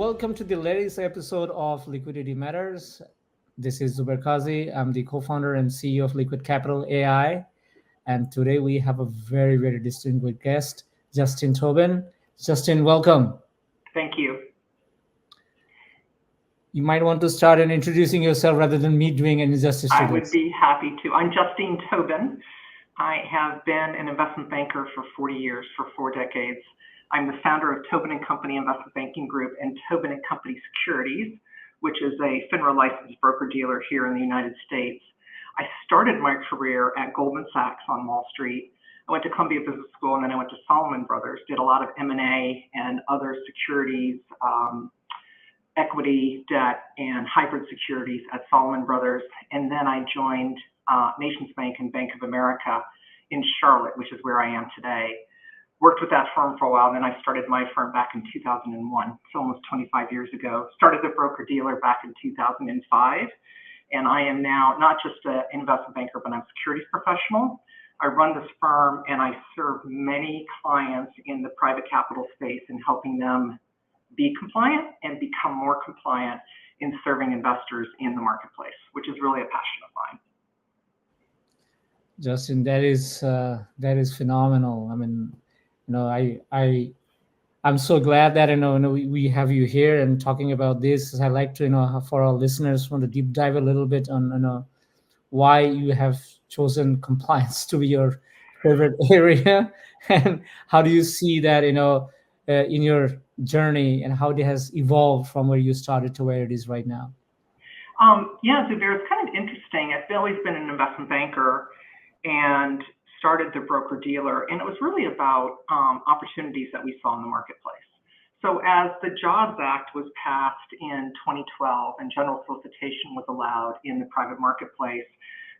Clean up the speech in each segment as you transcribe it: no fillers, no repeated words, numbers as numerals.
Welcome to the latest episode of Liquidity Matters. This is Zubair Quazi. I'm the co-founder and CEO of LiquidCapital.AI. And today we have a very distinguished guest, Justine Tobin. Justine, welcome. Thank you. You might want to start in introducing yourself rather than me doing any justice to this. I would be happy to. I'm Justine Tobin. I have been an investment banker for 40 years, for 4 decades. I'm the founder of Tobin Company Investment Banking Group and Tobin Company Securities, which is a FINRA licensed broker-dealer here in the United States. I started my career at Goldman Sachs on Wall Street. I went to Columbia Business School, and then I went to Salomon Brothers, did a lot of M&A and other securities, equity, debt, and hybrid securities at Salomon Brothers. And then I joined namesake and Bank of America in Charlotte, which is where I am today. Worked with that firm for a while, and then I started my firm back in 2001, so almost 25 years ago. Started the broker-dealer back in 2005, and I am now not just an investment banker, but I'm a securities professional. I run this firm, and I serve many clients in the private capital space in helping them be compliant and become more compliant in serving investors in the marketplace, which is really a passion of mine. Justin, that is phenomenal. I mean, I'm so glad that we have you here and talking about this. I'd like to for our listeners want to deep dive a little bit on why you have chosen compliance to be your favorite area, and how do you see that in your journey, and how it has evolved from where you started to where it is right now. Yeah, Zubair, it's kind of interesting. I've always been an investment banker and started the broker-dealer, and it was really about opportunities that we saw in the marketplace. So as the Jobs Act was passed in 2012 and general solicitation was allowed in the private marketplace,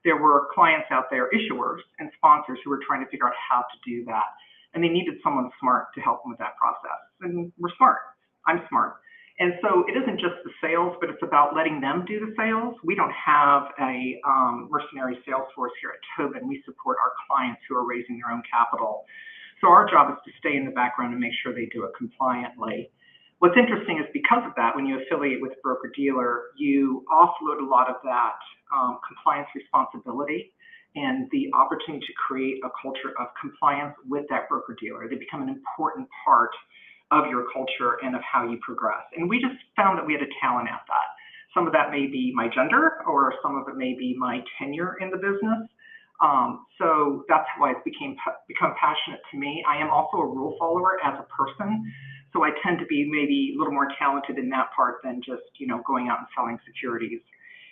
there were clients out there, issuers and sponsors, who were trying to figure out how to do that. And they needed someone smart to help them with that process. And we're smart. I'm smart. And so it isn't just the sales, but it's about letting them do the sales. We don't have a mercenary sales force here at Tobin. We support our clients who are raising their own capital. So our job is to stay in the background and make sure they do it compliantly. What's interesting is because of that, when you affiliate with a broker-dealer, you offload a lot of that compliance responsibility and the opportunity to create a culture of compliance with that broker-dealer. They become an important part of your culture and of how you progress. And we just found that we had a talent at that. Some of that may be my gender, or some of it may be my tenure in the business. So that's why it's become passionate to me. I am also a rule follower as a person. So I tend to be maybe a little more talented in that part than just, going out and selling securities.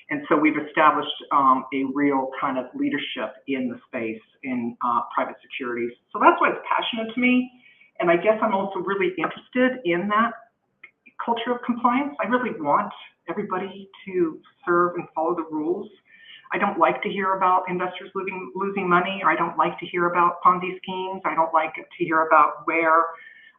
And so we've established a real kind of leadership in the space in private securities. So that's why it's passionate to me. And I guess I'm also really interested in that culture of compliance. I really want everybody to serve and follow the rules. I don't like to hear about investors losing money, or I don't like to hear about Ponzi schemes. I don't like to hear about where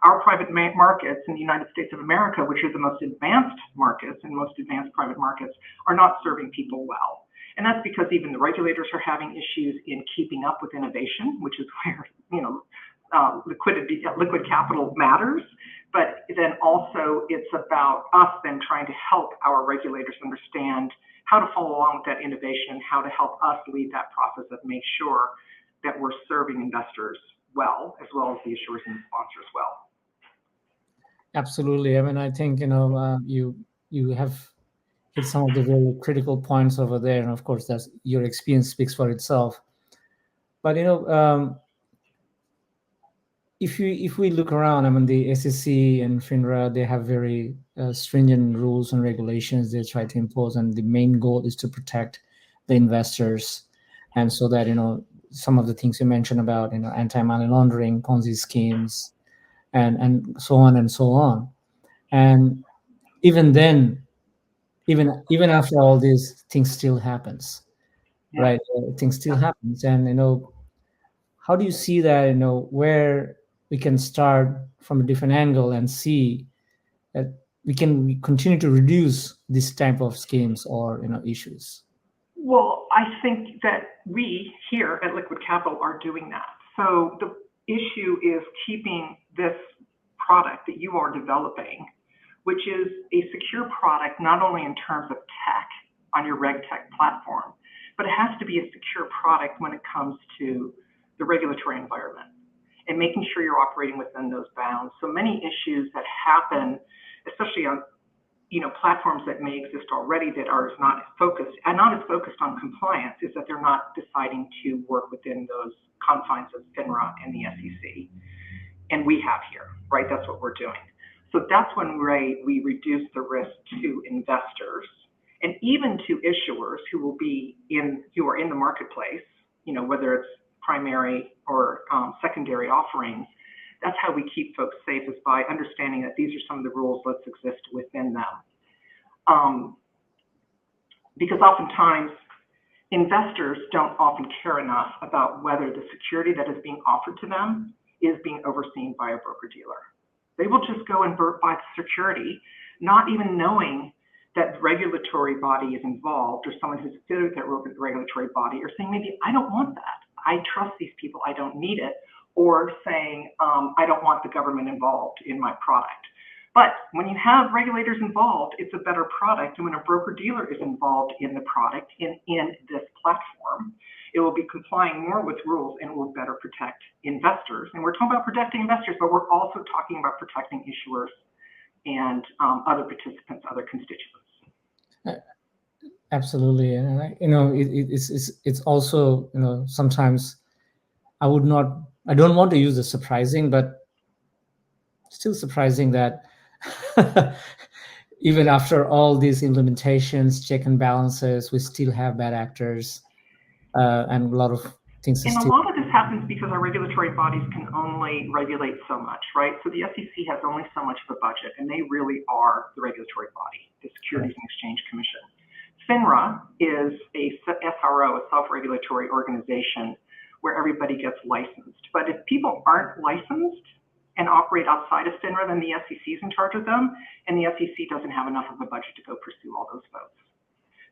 our private markets in the United States of America, which are the most advanced markets and most advanced private markets, are not serving people well. And that's because even the regulators are having issues in keeping up with innovation, which is where, liquid capital matters. But then also it's about us then trying to help our regulators understand how to follow along with that innovation and how to help us lead that process of make sure that we're serving investors well as the issuers and the sponsors well. Absolutely. I mean, I think, you have hit some of the very critical points over there. And of course, that's your experience speaks for itself. But, if we look around, I mean, the SEC and FINRA, they have very stringent rules and regulations they try to impose. And the main goal is to protect the investors. And so that, some of the things you mentioned about, anti-money laundering, Ponzi schemes, and so on and so on. And even then, even after all these things still happens, Yeah. right? Things still happens. And, how do you see that, where we can start from a different angle and see that we can continue to reduce this type of schemes or, issues? Well, I think that we here at Liquid Capital are doing that. So the issue is keeping this product that you are developing which is a secure product not only in terms of tech on your RegTech platform, but it has to be a secure product when it comes to the regulatory environment and making sure you're operating within those bounds. So many issues that happen, especially on platforms that may exist already that are not as focused on compliance, is that they're not deciding to work within those confines of FINRA and the SEC. And we have here, right? That's what we're doing. So that's when we reduce the risk to investors and even to issuers who are in the marketplace, whether it's primary or secondary offerings. That's how we keep folks safe, is by understanding that these are some of the rules, let's exist within them. Because oftentimes investors don't often care enough about whether the security that is being offered to them is being overseen by a broker-dealer. They will just go and buy the security, not even knowing that the regulatory body is involved, or someone who's affiliated with that regulatory body, or saying, maybe I don't want that. I trust these people, I don't need it. Or saying, I don't want the government involved in my product. But when you have regulators involved, it's a better product. And when a broker-dealer is involved in the product, in this platform, it will be complying more with rules and will better protect investors. And we're talking about protecting investors, but we're also talking about protecting issuers and other participants, other constituents. Absolutely. And it's also, sometimes I don't want to use the surprising, but still surprising that even after all these implementations, check and balances, we still have bad actors, and a lot of things. And a lot of this happens because our regulatory bodies can only regulate so much, right? So the SEC has only so much of a budget, and they really are the regulatory body, the Securities and Exchange Commission. FINRA is a SRO, a self-regulatory organization, where everybody gets licensed. But if people aren't licensed and operate outside of FINRA, then the SEC is in charge of them, and the SEC doesn't have enough of a budget to go pursue all those folks.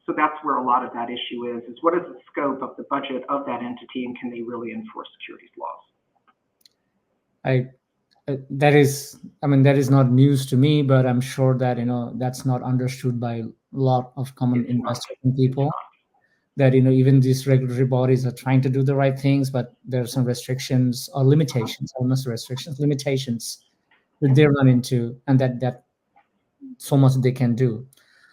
So that's where a lot of that issue is what is the scope of the budget of that entity, and can they really enforce securities laws? That is not news to me, but I'm sure that, that's not understood by a lot of common investors and people. That even these regulatory bodies are trying to do the right things, but there are some restrictions or limitations, almost limitations that they run into, and that so much they can do.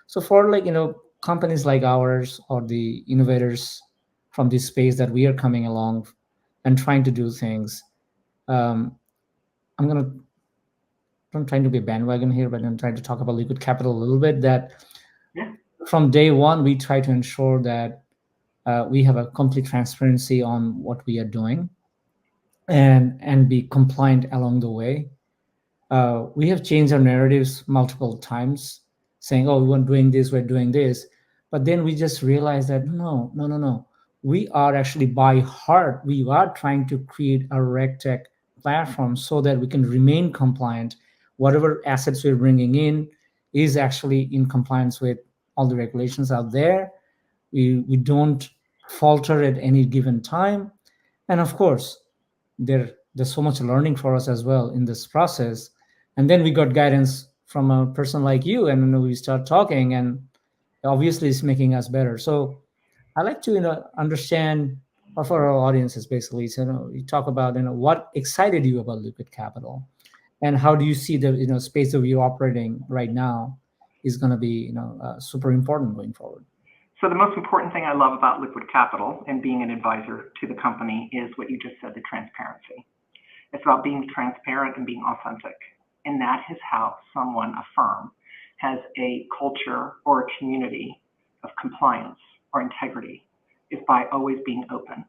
So for companies like ours, or the innovators from this space that we are coming along and trying to do things, I'm trying to be a bandwagon here, but I'm trying to talk about Liquid Capital a little bit. That from day one, we try to ensure that we have a complete transparency on what we are doing, and be compliant along the way. We have changed our narratives multiple times, saying, "Oh, we're doing this, we're doing this," but then we just realized that no. We are actually, by heart, we are trying to create a RegTech platform so that we can remain compliant. Whatever assets we're bringing in is actually in compliance with all the regulations out there. We don't falter at any given time. And of course, there's so much learning for us as well in this process. And then we got guidance from a person like you, and we start talking, and obviously it's making us better. So I like to understand, or for our audiences basically, so you talk about what excited you about Liquid Capital, and how do you see the space that we're operating right now is going to be super important going forward. So the most important thing I love about Liquid Capital and being an advisor to the company is what you just said, the transparency. It's about being transparent and being authentic. And that is how a firm has a culture or a community of compliance or integrity, is by always being open.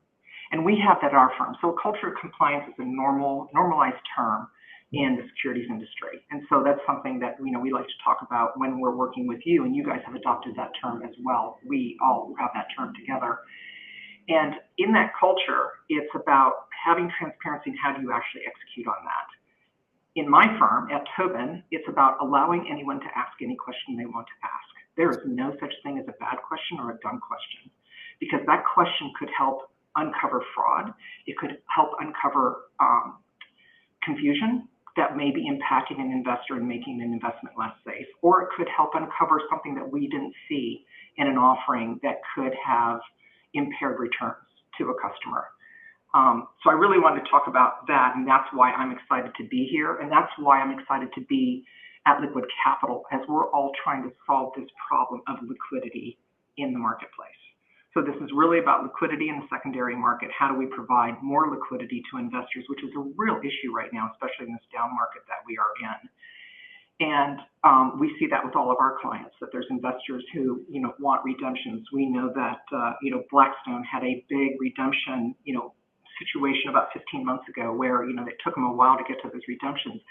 And we have that at our firm. So a culture of compliance is a normalized term in the securities industry. And so that's something that we like to talk about when we're working with you, and you guys have adopted that term as well. We all have that term together. And in that culture, it's about having transparency and how do you actually execute on that. In my firm at Tobin, it's about allowing anyone to ask any question they want to ask. There is no such thing as a bad question or a dumb question, because that question could help uncover fraud. It could help uncover confusion, that may be impacting an investor and making an investment less safe, or it could help uncover something that we didn't see in an offering that could have impaired returns to a customer. So I really wanted to talk about that, and that's why I'm excited to be here, and that's why I'm excited to be at Liquid Capital, as we're all trying to solve this problem of liquidity in the marketplace. So this is really about liquidity in the secondary market. How do we provide more liquidity to investors, which is a real issue right now, especially in this down market that we are in. And we see that with all of our clients, that there's investors who, want redemptions. We know that, Blackstone had a big redemption, situation about 15 months ago where, it took them a while to get to those redemptions.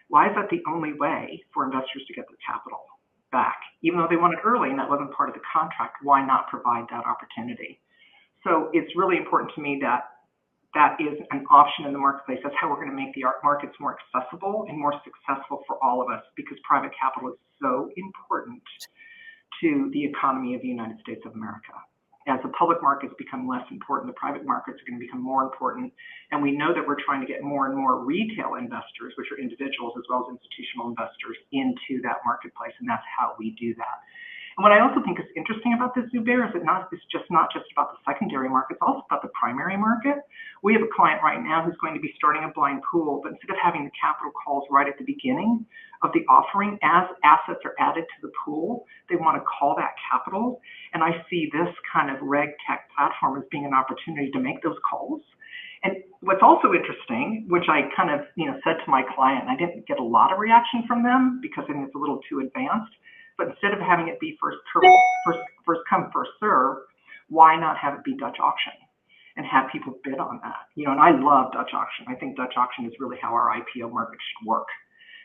Why is that the only way for investors to get their capital back? Even though they want it early and that wasn't part of the contract, why not provide that opportunity? So it's really important to me that that is an option in the marketplace. That's how we're going to make the markets more accessible and more successful for all of us, because private capital is so important to the economy of the United States of America. As the public markets become less important, the private markets are going to become more important. And we know that we're trying to get more and more retail investors, which are individuals as well as institutional investors, into that marketplace. And that's how we do that. And what I also think is interesting about this, Zubair, is it's just not just about the secondary market, it's also about the primary market. We have a client right now who's going to be starting a blind pool, but instead of having the capital calls right at the beginning of the offering, as assets are added to the pool, they want to call that capital. And I see this kind of reg tech platform as being an opportunity to make those calls. And what's also interesting, which I kind of said to my client, and I didn't get a lot of reaction from them because I think it's a little too advanced, but instead of having it be first come, first serve, why not have it be Dutch auction and have people bid on that? And I love Dutch auction. I think Dutch auction is really how our IPO market should work,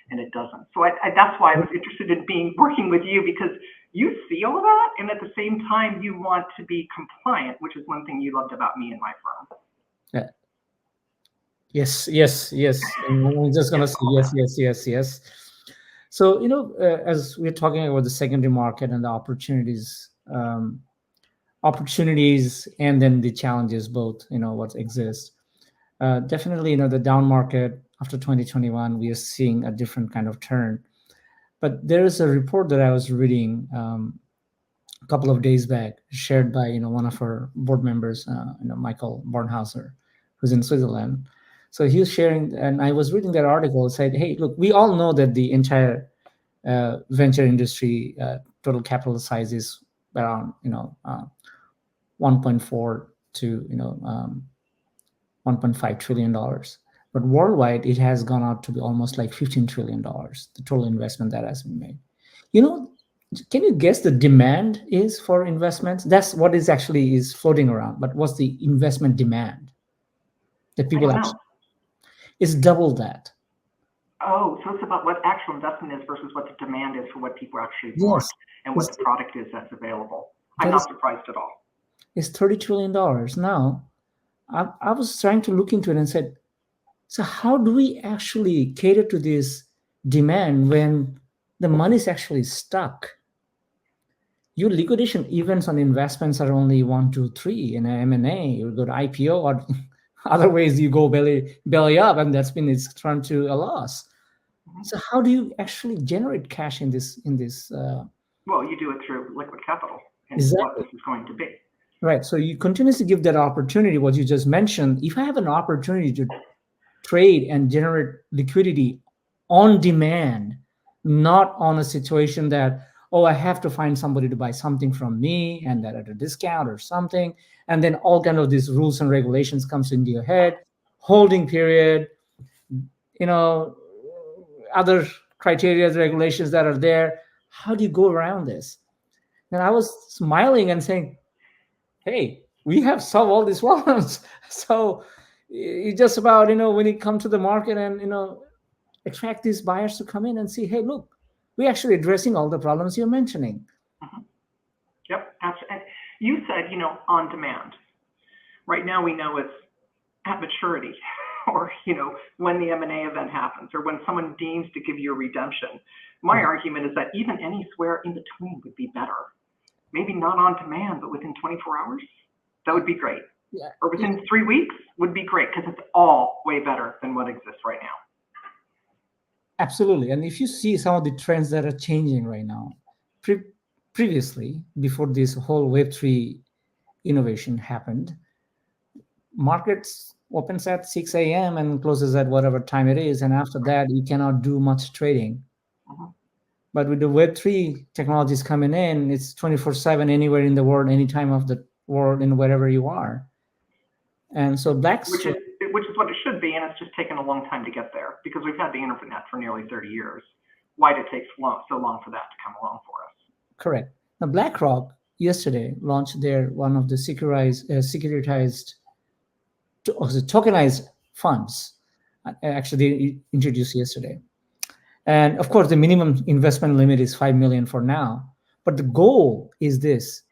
and it doesn't. So that's why I was interested in working with you, because you see all of that, and at the same time, you want to be compliant, which is one thing you loved about me and my firm. Yeah. Yes. I'm just going to say yes. So, as we're talking about the secondary market and the opportunities and then the challenges, both, what exists. Definitely, the down market after 2021, we are seeing a different kind of turn. But there is a report that I was reading a couple of days back, shared by, one of our board members, Michael Bornhauser, who's in Switzerland. So he was sharing, and I was reading that article. It said, hey, look, we all know that the entire venture industry total capital size is around 1.4 to 1.5 trillion dollars, but worldwide it has gone out to be almost like 15 trillion dollars, the total investment that has been made. Can you guess the demand is for investments? That's what is actually floating around. But what's the investment demand that people actually? It's double that. Oh, so it's about what actual investment is versus what the demand is for what people actually want, and what the product is that's available. I'm not surprised at all. It's $30 trillion. Now, I was trying to look into it and said, so how do we actually cater to this demand when the money is actually stuck? Your liquidation events on investments are only 1, 2, 3 in an M&A. You go to IPO, or other ways you go belly up, and it's turned to a loss. Mm-hmm. So how do you actually generate cash in this? Well, you do it through liquid capital, and what this is going to be. Right. So you continuously give that opportunity. What you just mentioned. If I have an opportunity to trade and generate liquidity on demand, not on a situation that, I have to find somebody to buy something from me and that at a discount or something. And then all kind of these rules and regulations comes into your head, holding period, other criteria, regulations that are there. How do you go around this? And I was smiling and saying, hey, we have solved all these problems. So it's just about, when you come to the market and, attract these buyers to come in and see, hey, look, we're actually addressing all the problems you're mentioning. Mm-hmm. Yep, absolutely. You said, on demand. Right now we know it's at maturity, or, when the M&A event happens, or when someone deems to give you a redemption. My argument is that even anywhere in between would be better. Maybe not on demand, but within 24 hours, that would be great. Yeah. Or within 3 weeks would be great, because it's all way better than what exists right now. Absolutely. And if you see some of the trends that are changing right now, pre- previously, before this whole Web3 innovation happened, markets opens at 6 a.m. and closes at whatever time it is. And after that, you cannot do much trading. Mhm. But with the Web3 technologies coming in, it's 24/7 anywhere in the world, any time of the world, and wherever you are. And so which is what it should be, and it's just taken a long time to get there because we've had the internet for nearly 30 years. Why did it take so long for that to come along for us? correct. Now, BlackRock yesterday launched their one of the securitized tokenized funds. Actually, they introduced yesterday. And of course, the minimum investment limit is 5 million for now. But the goal is this: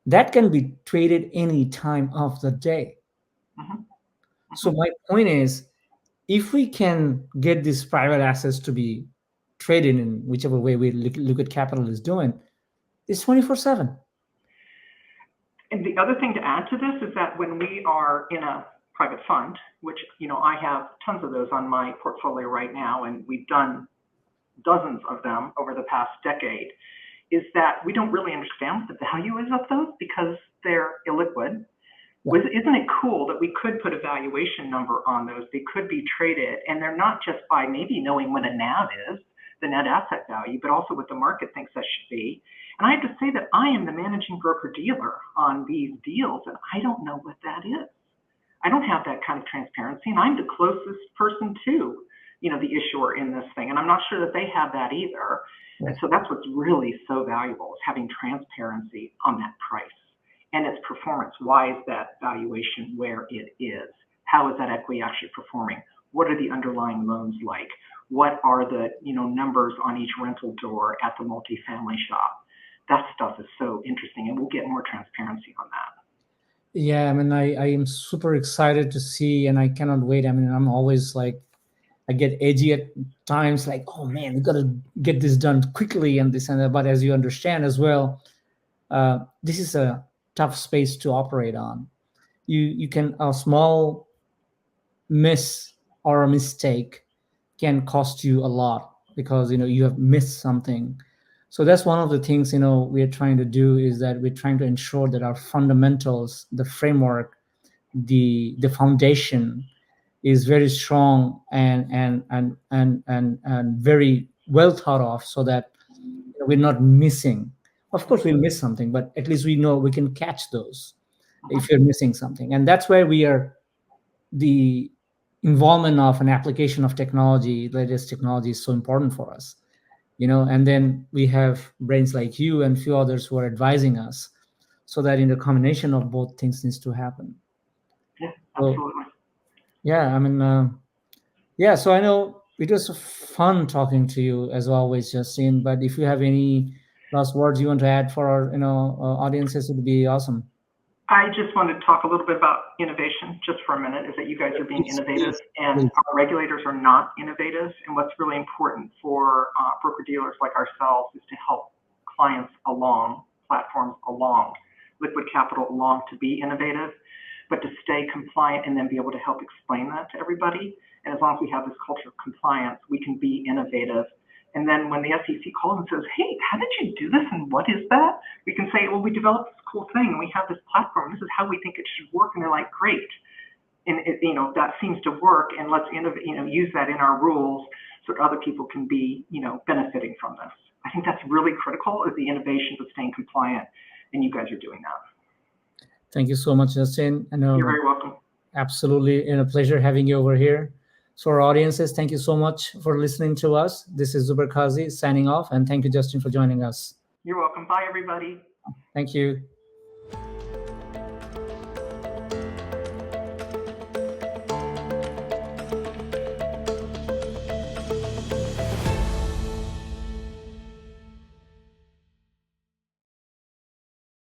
that can be traded any time of the day. Mhm. So Mhm. my point is, if we can get these private assets to be traded in whichever way we Liquid Capital is doing, it's 24/7. And the other thing to add to this is that when we are in a private fund, which I have tons of those on my portfolio right now, and we've done dozens of them over the past decade, is that we don't really understand what the value is of those because they're illiquid. Yeah. Isn't it cool that we could put a valuation number on those? They could be traded, and they're not just by maybe knowing what a NAV is, the net asset value, but also what the market thinks that should be. And I have to say that I am the managing broker dealer on these deals, and I don't know what that is. I don't have that kind of transparency, and I'm the closest person to, the issuer in this thing, and I'm not sure that they have that either. Yeah. And so that's what's really so valuable, is having transparency on that price and its performance. Why is that valuation where it is? How is that equity actually performing? What are the underlying loans like? What are the numbers on each rental door at the multifamily shop? That stuff is so interesting, and we'll get more transparency on that. Yeah, I mean, I am super excited to see, and I cannot wait. I mean, I'm always like, I get edgy at times, like, oh man, we got to get this done quickly and this and that. But as you understand as well, this is a tough space to operate on. You can a small miss or a mistake can cost you a lot because you have missed something. So that's one of the things we are trying to do, is that we're trying to ensure that our fundamentals, the framework, the foundation is very strong and very well thought of, so that we're not missing. Of course we'll miss something, but at least we know we can catch those Uh-huh. if you're missing something. And that's where we are, the involvement of an application of technology, latest technology, is so important for us. And then we have brains like you and few others who are advising us, so that in the combination of both things needs to happen. Yeah, So absolutely. yeah, I mean, yeah, so I know it was fun talking to you as always, Justine, but if you have any last words you want to add for our audiences, it would be awesome. I just want to talk a little bit about innovation just for a minute, is that you guys are being Please, innovative please, and please. our regulators are not innovative. And what's really important for broker dealers like ourselves is to help clients along, platforms along, Liquid Capital along, to be innovative, but to stay compliant and then be able to help explain that to everybody. And as long as we have this culture of compliance, we can be innovative. And then when the SEC calls and says, hey, how did you do this and what is that? We can say, well, we developed this cool thing and we have this platform. This is how we think it should work. And they're like, great. And that seems to work, and let's innovate, use that in our rules so that other people can be, benefiting from this. I think that's really critical, is the innovation of staying compliant, and you guys are doing that. Thank you so much, Justine. I know, You're very welcome. absolutely, and a pleasure having you over here. So our audiences, thank you so much for listening to us. This is Zubair Quazi signing off, and thank you, Justine, for joining us. You're welcome. Bye, everybody. Thank you.